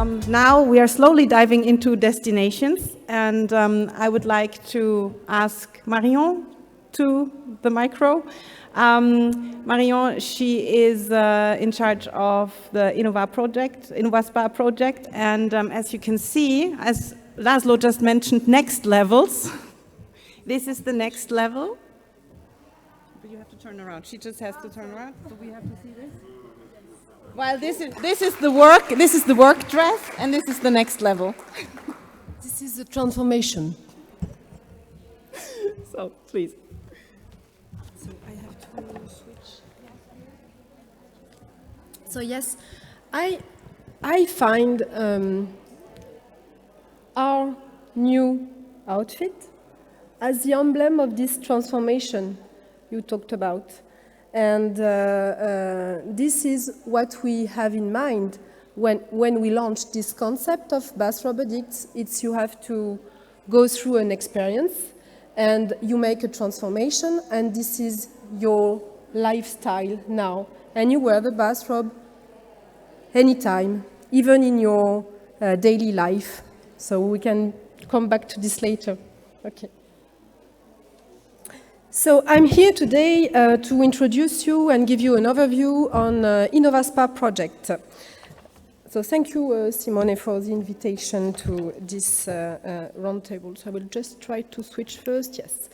Now we are slowly diving into destinations, and I would like to ask Marion to the micro. Marion, she is in charge of the InnovaSpa project, and as you can see, as Laszlo just mentioned, next levels. This is the next level. But you have to turn around. She just has to turn around. So we have to see this. Well, this is the work. This is the work dress, and this is the next level. This is the transformation. So please. So I have to switch. So yes, I find our new outfit as the emblem of this transformation you talked about. And this is what we have in mind when we launch this concept of Bath Robotics. It's you have to go through an experience and you make a transformation, and this is your lifestyle now. And you wear the bathrobe anytime, even in your daily life. So we can come back to this later. Okay. So I'm here today to introduce you and give you an overview on InnovaSpa project. So thank you, Simone, for the invitation to this roundtable. So I will just try to switch first. Yes.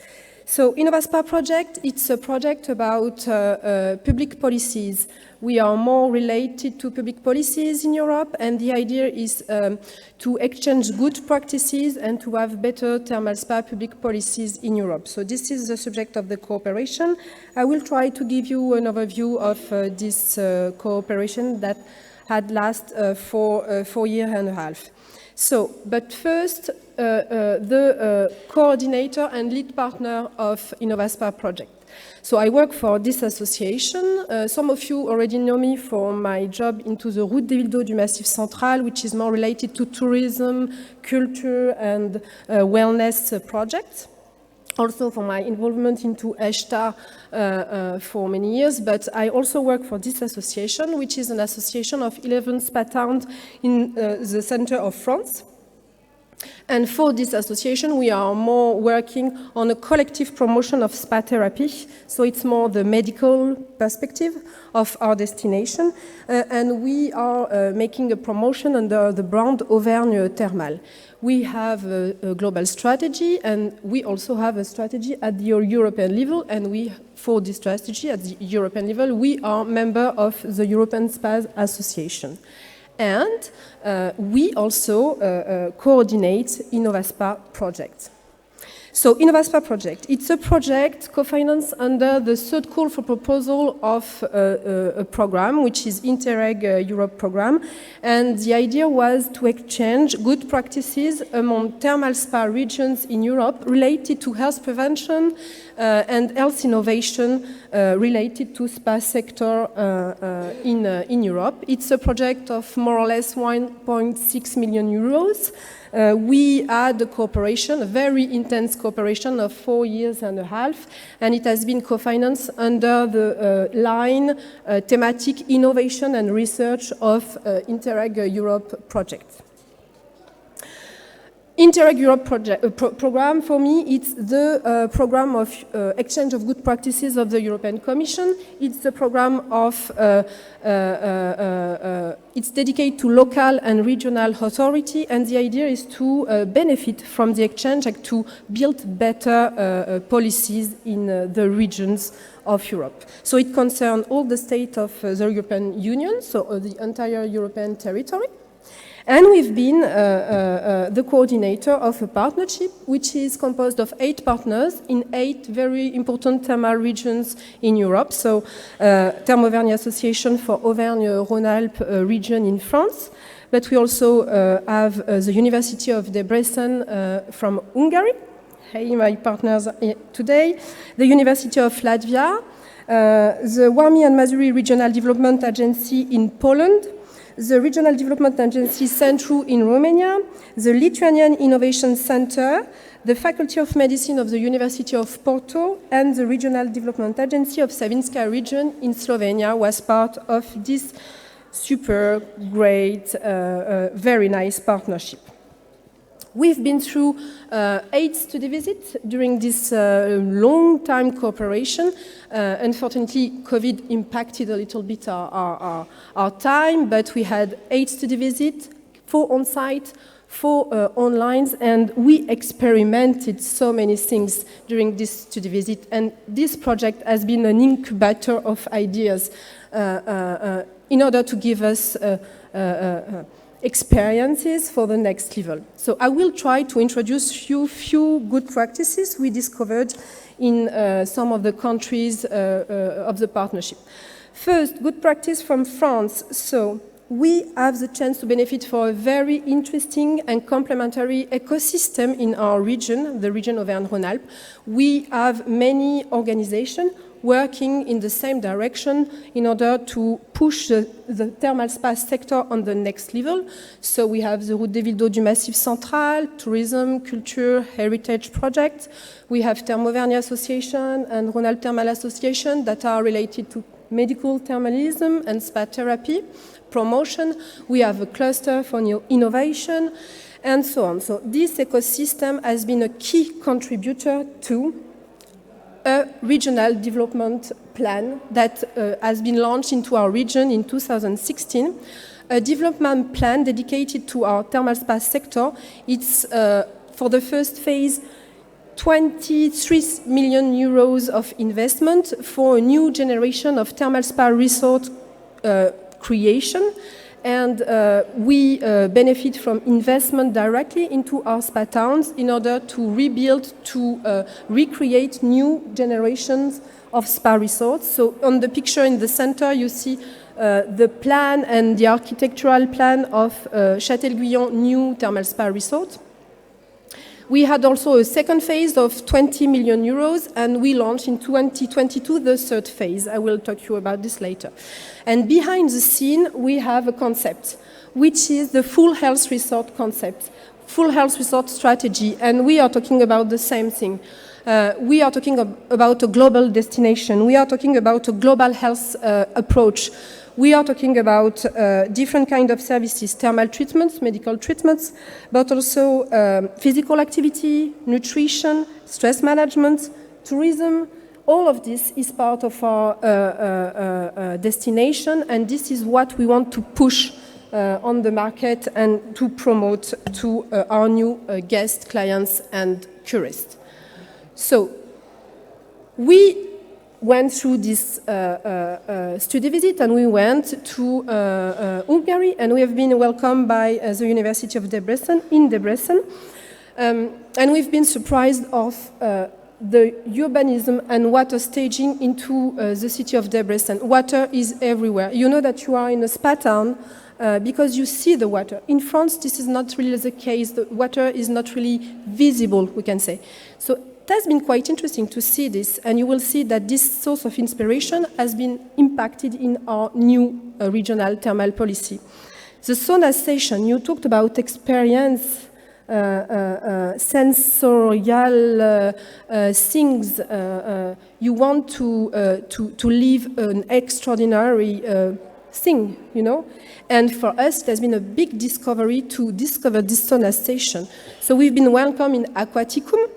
So InnovaSpa project, it's a project about public policies. We are more related to public policies in Europe, and the idea is to exchange good practices and to have better thermal spa public policies in Europe. So this is the subject of the cooperation. I will try to give you an overview of this cooperation that had lasted for 4 years and a half. So, but first, the coordinator and lead partner of InnovaSpa project. So I work for this association. Some of you already know me for my job into the Route des Villes d'Eau du Massif Central, which is more related to tourism, culture, and wellness projects. Also for my involvement into ESTA for many years, but I also work for this association, which is an association of 11 spa towns in the center of France. And for this association, we are more working on a collective promotion of spa therapy. So it's more the medical perspective of our destination. And we are making a promotion under the brand Auvergne Thermal. We have a global strategy, and we also have a strategy at the European level. And for this strategy at the European level, we are member of the European Spas Association. And we also coordinate InnovaSpa project. So InnovaSpa project, it's a project co-financed under the third call for proposal of a program, which is Interreg Europe program. And the idea was to exchange good practices among thermal spa regions in Europe related to health prevention and health innovation related to spa sector in Europe. It's a project of more or less 1.6 million euros. We had a cooperation, a very intense cooperation of 4 years and a half, and it has been co-financed under the line thematic innovation and research of Interreg Europe project. Interreg Europe program, for me, it's the program of exchange of good practices of the European Commission. It's the program of, it's dedicated to local and regional authority, and the idea is to benefit from the exchange and to build better policies in the regions of Europe. So it concerns all the states of the European Union, so the entire European territory. And we've been the coordinator of a partnership which is composed of 8 partners in 8 very important thermal regions in Europe. So Thermo-Auvergne Association for Auvergne-Rhône-Alpes region in France. But we also have the University of Debrecen from Hungary. Hey, my partners today. The University of Latvia, the Warmie and Mazuri Regional Development Agency in Poland, the Regional Development Agency Centru in Romania, the Lithuanian Innovation Center, the Faculty of Medicine of the University of Porto, and the Regional Development Agency of Savinska region in Slovenia was part of this super great, very nice partnership. We've been through 8 study visits during this long-time cooperation. Unfortunately, COVID impacted a little bit our time, but we had 8 study visits, 4 on-site, 4 online, and we experimented so many things during this study visit. And this project has been an incubator of ideas in order to give us experiences for the next level. So I will try to introduce you few good practices we discovered in some of the countries of the partnership. First, good practice from France. So we have the chance to benefit from a very interesting and complementary ecosystem in our region, the region of Auvergne-Rhône-Alpes. We have many organizations working in the same direction in order to push the thermal spa sector on the next level. So we have the Route des Villes d'Eau du Massif Central, tourism, culture, heritage projects. We have Thermo-Auvergne Association and Rhône-Alpes Thermal Association that are related to medical thermalism and spa therapy, promotion. We have a cluster for new innovation, and so on. So this ecosystem has been a key contributor to a regional development plan that has been launched into our region in 2016. A development plan dedicated to our thermal spa sector. It's for the first phase 23 million euros of investment for a new generation of thermal spa resort creation. And we benefit from investment directly into our spa towns in order to rebuild, to recreate new generations of spa resorts. So on the picture in the center, you see the plan and the architectural plan of Châtel-Guyon new thermal spa resort. We had also a second phase of 20 million euros, and we launched in 2022 the third phase. I will talk to you about this later. And behind the scene, we have a concept, which is the full health resort concept, full health resort strategy, and we are talking about the same thing. We are talking about a global destination. We are talking about a global health approach. We are talking about different kinds of services, thermal treatments, medical treatments, but also physical activity, nutrition, stress management, tourism. All of this is part of our destination, and this is what we want to push on the market and to promote to our new guests, clients, and tourists. So we went through this study visit, and we went to Hungary, and we have been welcomed by the University of Debrecen, in Debrecen. And we've been surprised of the urbanism and water staging into the city of Debrecen. Water is everywhere. You know that you are in a spa town because you see the water. In France, this is not really the case. The water is not really visible, we can say. So it has been quite interesting to see this, and you will see that this source of inspiration has been impacted in our new regional thermal policy. The sauna station, you talked about experience, sensorial things. You want to live an extraordinary thing, you know? And for us, it has been a big discovery to discover this sauna station. So we've been welcomed in Aquaticum,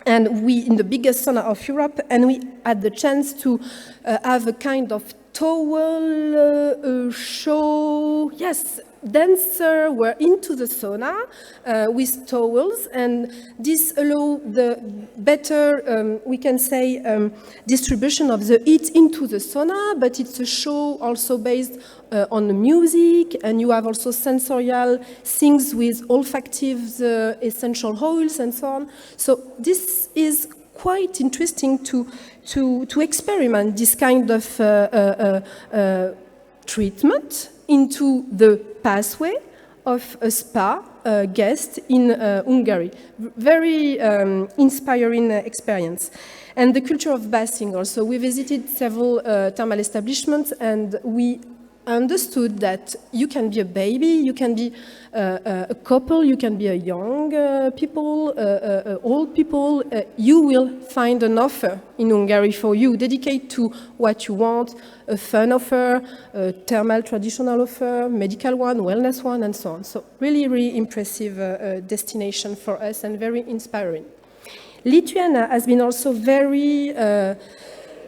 and we in the biggest sauna of Europe, and we had the chance to have a kind of towel show. Yes, dancers were into the sauna with towels, and this allows the better, we can say, distribution of the heat into the sauna, but it's a show also based on the music, and you have also sensorial things with olfactive essential oils and so on. So this is quite interesting to experiment this kind of treatment into the pathway of a spa guest in Hungary. Very inspiring experience. And the culture of bathing also. We visited several thermal establishments, and we understood that you can be a baby, you can be a couple, you can be a young people, old people. You will find an offer in Hungary for you, dedicated to what you want, a fun offer, a thermal traditional offer, medical one, wellness one, and so on. So really, really impressive destination for us and very inspiring. Lithuania has been also very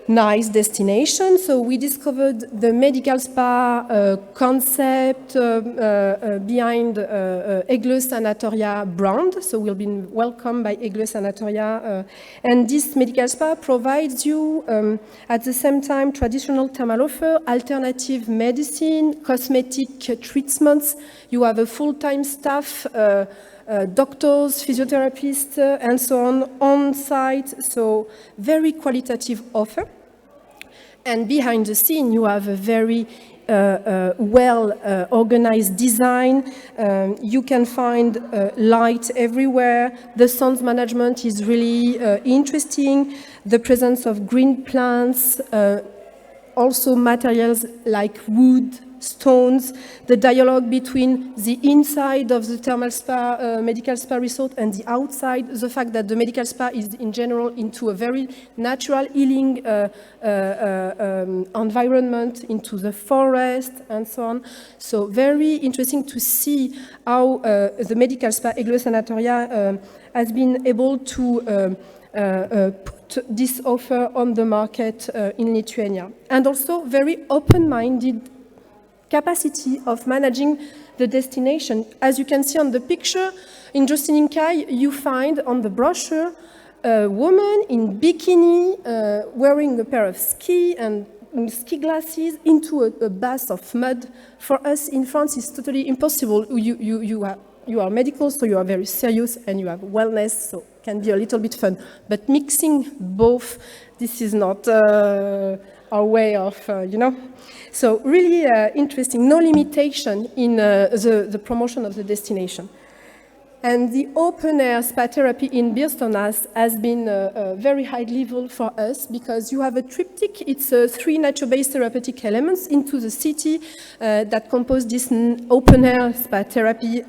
nice destination. So we discovered the medical spa concept behind Egle Sanatoria brand. So we've been welcomed by Egle Sanatoria. And this medical spa provides you at the same time traditional thermal offer, alternative medicine, cosmetic treatments. You have a full-time staff, doctors, physiotherapists, and so on site. So very qualitative offer. And behind the scene, you have a very well-organized design. You can find light everywhere. The sound management is really interesting. The presence of green plants, also materials like wood, stones, the dialogue between the inside of the thermal spa, medical spa resort and the outside, the fact that the medical spa is in general into a very natural healing environment, into the forest and so on. So very interesting to see how the medical spa Egle Sanatoria has been able to put this offer on the market in Lithuania. And also very open-minded capacity of managing the destination. As you can see on the picture, in Justininkai, you find on the brochure a woman in bikini wearing a pair of ski and ski glasses into a bath of mud. For us in France, it's totally impossible. You are medical, so you are very serious, and you have wellness, so it can be a little bit fun. But mixing both, this is not our way of, So really interesting, no limitation in the promotion of the destination. And the open-air spa therapy in Birstonas has been very high level for us because you have a triptych. It's 3 nature-based therapeutic elements into the city that compose this open-air spa therapy.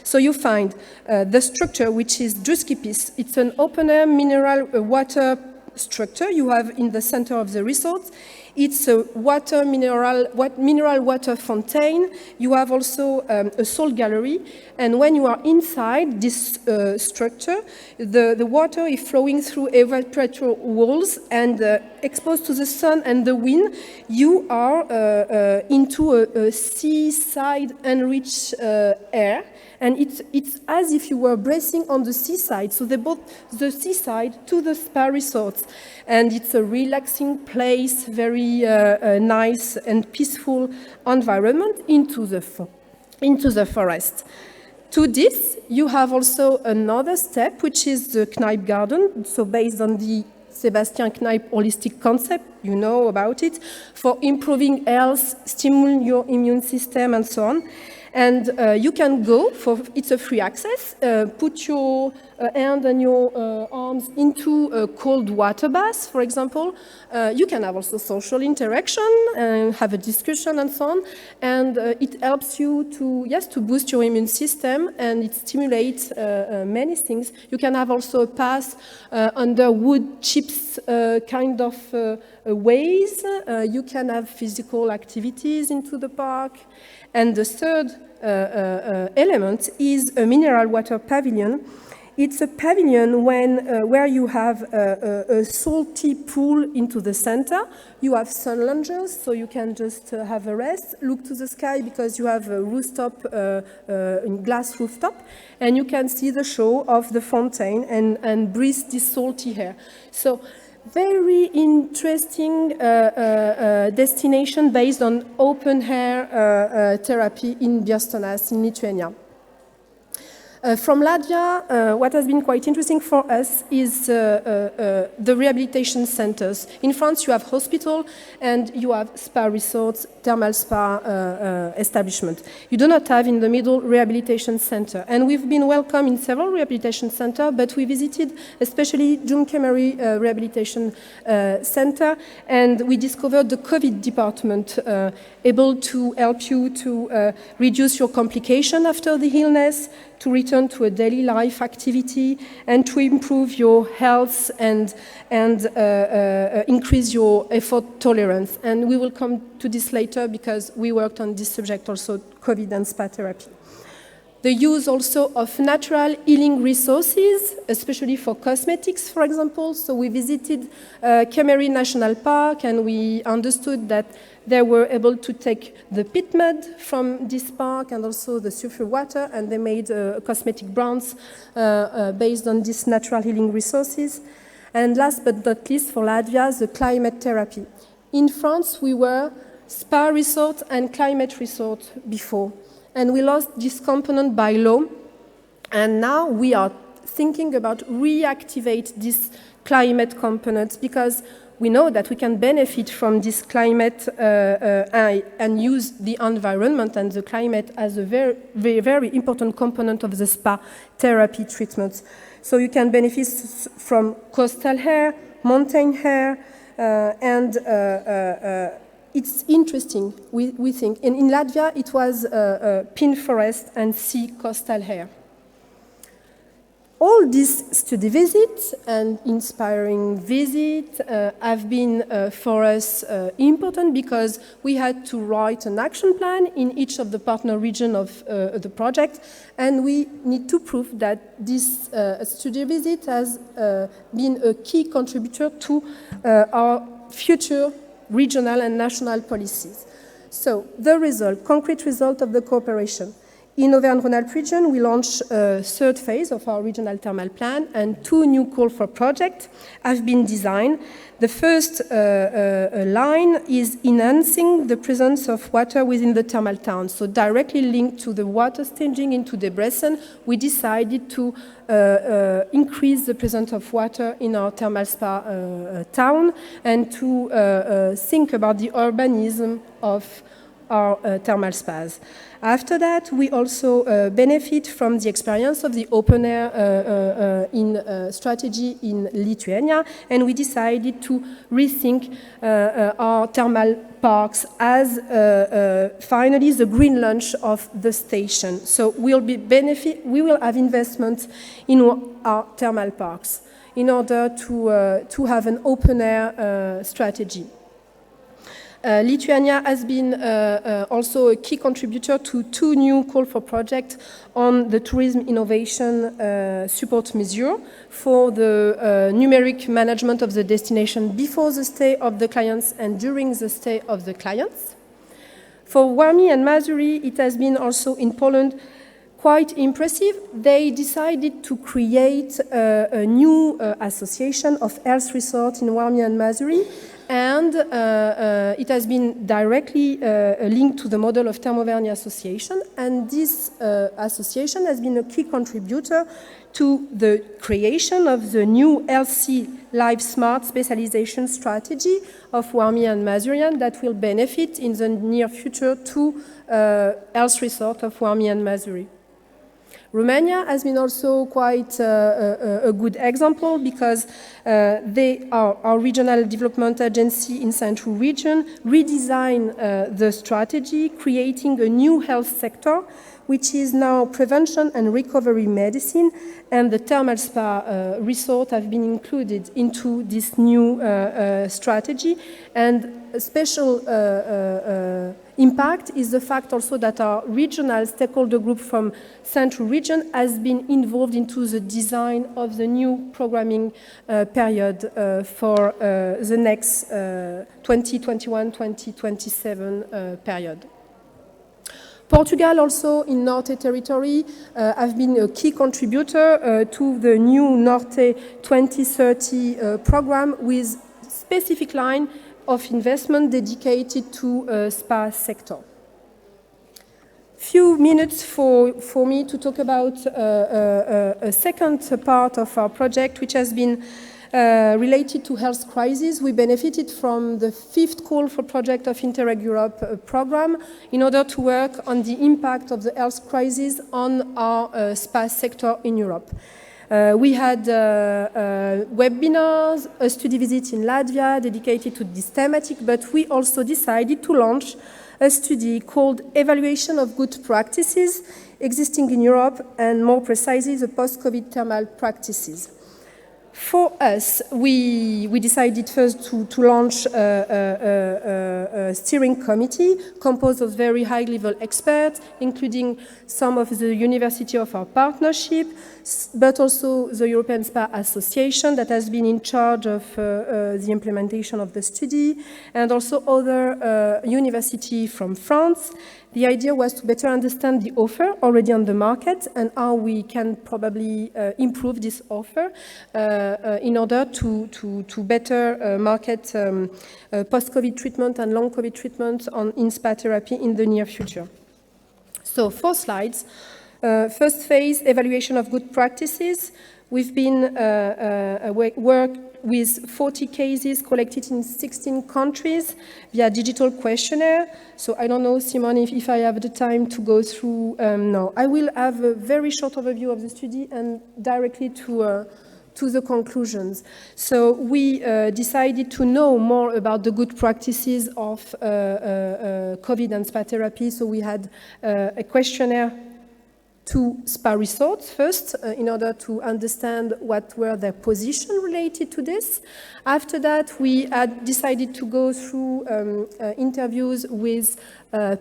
So you find the structure, which is Druskipis. It's an open-air mineral water structure you have in the center of the resort. It's a mineral water fountain. You have also a salt gallery. And when you are inside this structure, the water is flowing through evaporator walls and exposed to the sun and the wind. You are into a seaside enriched air. And it's as if you were breathing on the seaside. So they brought the seaside to the spa resorts. And it's a relaxing place, very nice and peaceful environment into the forest. To this, you have also another step, which is the Kneipp Garden. So based on the Sebastian Kneipp holistic concept, you know about it, for improving health, stimulating your immune system, and so on. And you can go it's a free access, put your hand and your arms into a cold water bath, for example. You can have also social interaction and have a discussion and so on. And it helps you to boost your immune system, and it stimulates many things. You can have also a path under wood chips kind of ways. You can have physical activities into the park. And the third element is a mineral water pavilion. It's a pavilion where you have a salty pool into the center. You have sun loungers, so you can just have a rest, look to the sky because you have a rooftop, glass rooftop, and you can see the show of the fountain and breathe this salty air. So very interesting destination based on open-air therapy in Birstonas, in Lithuania. From Latvia, what has been quite interesting for us is the rehabilitation centers. In France, you have hospital and you have spa resorts, thermal spa establishment. You do not have in the middle rehabilitation center. And we've been welcome in several rehabilitation centers, but we visited especially Jumkemari Rehabilitation Center, and we discovered the COVID department able to help you to reduce your complication after the illness, to return to a daily life activity, and to improve your health and increase your effort tolerance. And we will come to this later because we worked on this subject also, COVID and spa therapy. The use also of natural healing resources, especially for cosmetics, for example. So we visited Kemeri National Park and we understood that they were able to take the pit mud from this park and also the sulfur water, and they made cosmetic brands based on these natural healing resources. And last but not least, for Latvia, the climate therapy. In France, we were spa resort and climate resort before, and we lost this component by law, and now we are thinking about reactivate this climate component because we know that we can benefit from this climate and use the environment and the climate as a very, very, very important component of the spa therapy treatments. So you can benefit from coastal air, mountain air, and it's interesting, we think. And in Latvia, it was pine forest and sea coastal air. All these study visits and inspiring visits have been for us important because we had to write an action plan in each of the partner regions of the project, and we need to prove that this study visit has been a key contributor to our future regional and national policies. So the result, concrete result of the cooperation. In Auvergne-Rhône-Alpes region, we launched a third phase of our regional thermal plan, and 2 new calls for projects have been designed. The first line is enhancing the presence of water within the thermal town. So directly linked to the water staging into the basin, we decided to increase the presence of water in our thermal spa town and to think about the urbanism of our thermal spas. After that, we also benefit from the experience of the open air strategy in Lithuania, and we decided to rethink our thermal parks as finally the green launch of the station. So we will have investments in our thermal parks in order to have an open air strategy. Lithuania has been also a key contributor to 2 new call for projects on the tourism innovation support measure for the numeric management of the destination before the stay of the clients and during the stay of the clients. For Warmie and Mazuri, it has been also in Poland quite impressive. They decided to create a new association of health resorts in Warmie and Mazuri, and it has been directly linked to the model of Thermoverni Association, and this association has been a key contributor to the creation of the new LC Live Smart specialization strategy of Warmie and Mazurian that will benefit in the near future to health resort of Warmie and Mazuri. Romania has been also quite a good example because they are our regional development agency in Central region, redesigned the strategy, creating a new health sector, which is now prevention and recovery medicine, and the thermal spa resort have been included into this new strategy. And a special impact is the fact also that our regional stakeholder group from Central region has been involved into the design of the new programming period for the next 2021-2027 period. Portugal also in Norte territory have been a key contributor to the new Norte 2030 program with specific line of investment dedicated to spa sector. Few minutes for me to talk about a second part of our project, which has been related to health crisis. We benefited from the 5th call for project of Interreg Europe program in order to work on the impact of the health crisis on our spa sector in Europe. We had webinars, a study visit in Latvia dedicated to this thematic, but we also decided to launch a study called Evaluation of Good Practices Existing in Europe, and more precisely, the Post-COVID Thermal Practices. For us, we decided first to launch a steering committee composed of very high-level experts, including some of the university of our partnership, but also the European Spa Association that has been in charge of the implementation of the study, and also other university from France. The idea was to better understand the offer already on the market and how we can probably improve this offer in order to better market post-COVID treatment and long COVID treatment in spa therapy in the near future. So 4 slides. First phase, evaluation of good practices. We've been worked with 40 cases collected in 16 countries via digital questionnaire. So I don't know, Simone, if I have the time to go through. No, I will have a very short overview of the study and directly to the conclusions. So we decided to know more about the good practices of COVID and spa therapy. So we had a questionnaire to spa resorts first, in order to understand what were their position related to this. After that, we had decided to go through interviews with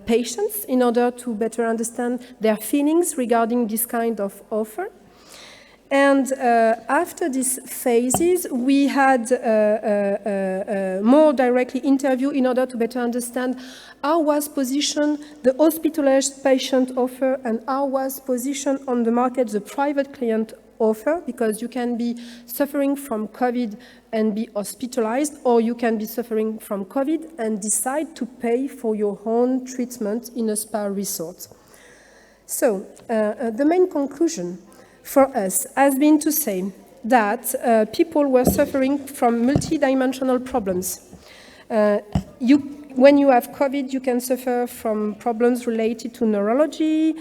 patients in order to better understand their feelings regarding this kind of offer. And after these phases, we had more directly interview in order to better understand how was positioned the hospitalized patient offer and how was positioned on the market the private client offer, because you can be suffering from COVID and be hospitalized, or you can be suffering from COVID and decide to pay for your own treatment in a spa resort. So the main conclusion for us has been to say that people were suffering from multidimensional problems. When you have COVID, you can suffer from problems related to neurology,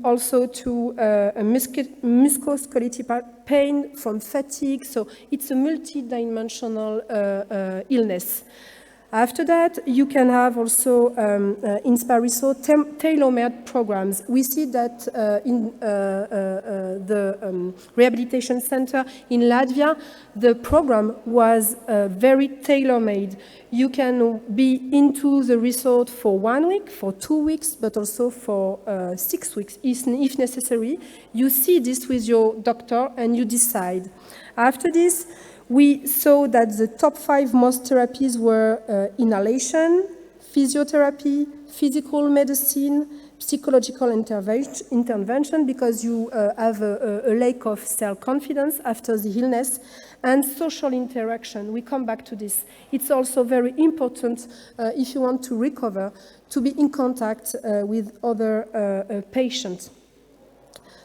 also to musculoskeletal pain, from fatigue. So it's a multidimensional illness. After that, you can have also in spa resort tailor-made programs. We see that in the rehabilitation center in Latvia, the program was very tailor-made. You can be into the resort for 1 week, for 2 weeks, but also for 6 weeks if necessary. You see this with your doctor and you decide. After this, we saw that the top 5 most therapies were inhalation, physiotherapy, physical medicine, psychological intervention, because you have a lack of self-confidence after the illness, and social interaction. We come back to this. It's also very important if you want to recover, to be in contact with other patients.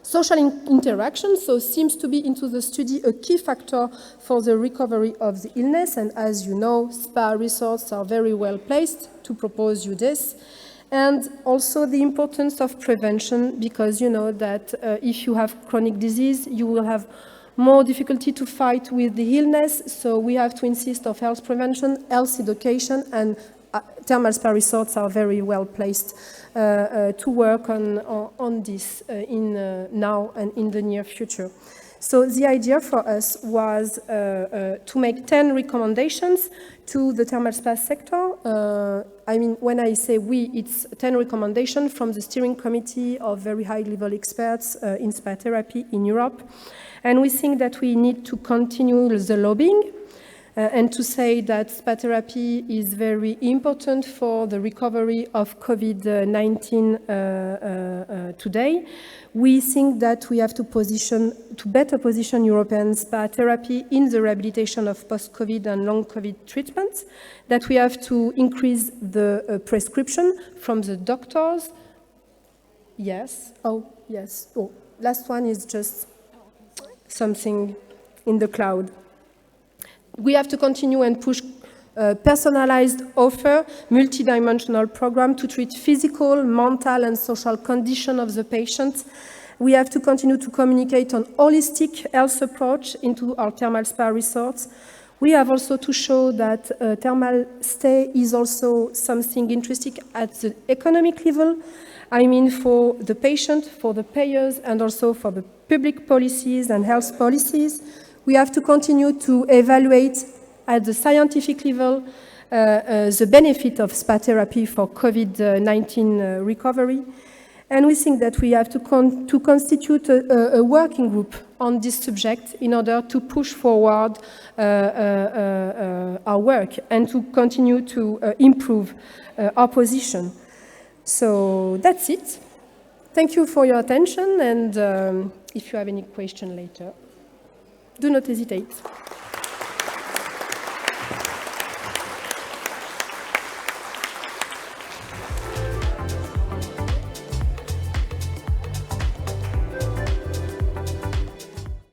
Social interaction, so seems to be into the study a key factor for the recovery of the illness, and as you know, spa resorts are very well placed to propose you this. And also the importance of prevention, because you know that if you have chronic disease, you will have more difficulty to fight with the illness, so we have to insist on health prevention, health education, and thermal spa resorts are very well placed to work on this now and in the near future. So the idea for us was to make 10 recommendations to the thermal spa sector. I mean, when I say we, it's 10 recommendations from the steering committee of very high-level experts in spa therapy in Europe. And we think that we need to continue the lobbying and to say that spa therapy is very important for the recovery of COVID-19 today. We think that we have to better position European spa therapy in the rehabilitation of post-COVID and long COVID treatments, that we have to increase the prescription from the doctors Yes. Oh, yes. Oh, last one is just something in the cloud. We have to continue and push personalized offer, multidimensional program to treat physical, mental, and social condition of the patient. We have to continue to communicate on holistic health approach into our thermal spa resorts. We have also to show that thermal stay is also something interesting at the economic level. I mean, for the patient, for the payers, and also for the public policies and health policies. We have to continue to evaluate at the scientific level the benefit of spa therapy for COVID-19 recovery. And we think that we have to constitute a working group on this subject in order to push forward our work and to continue to improve our position. So that's it. Thank you for your attention, and if you have any question later, do not hesitate.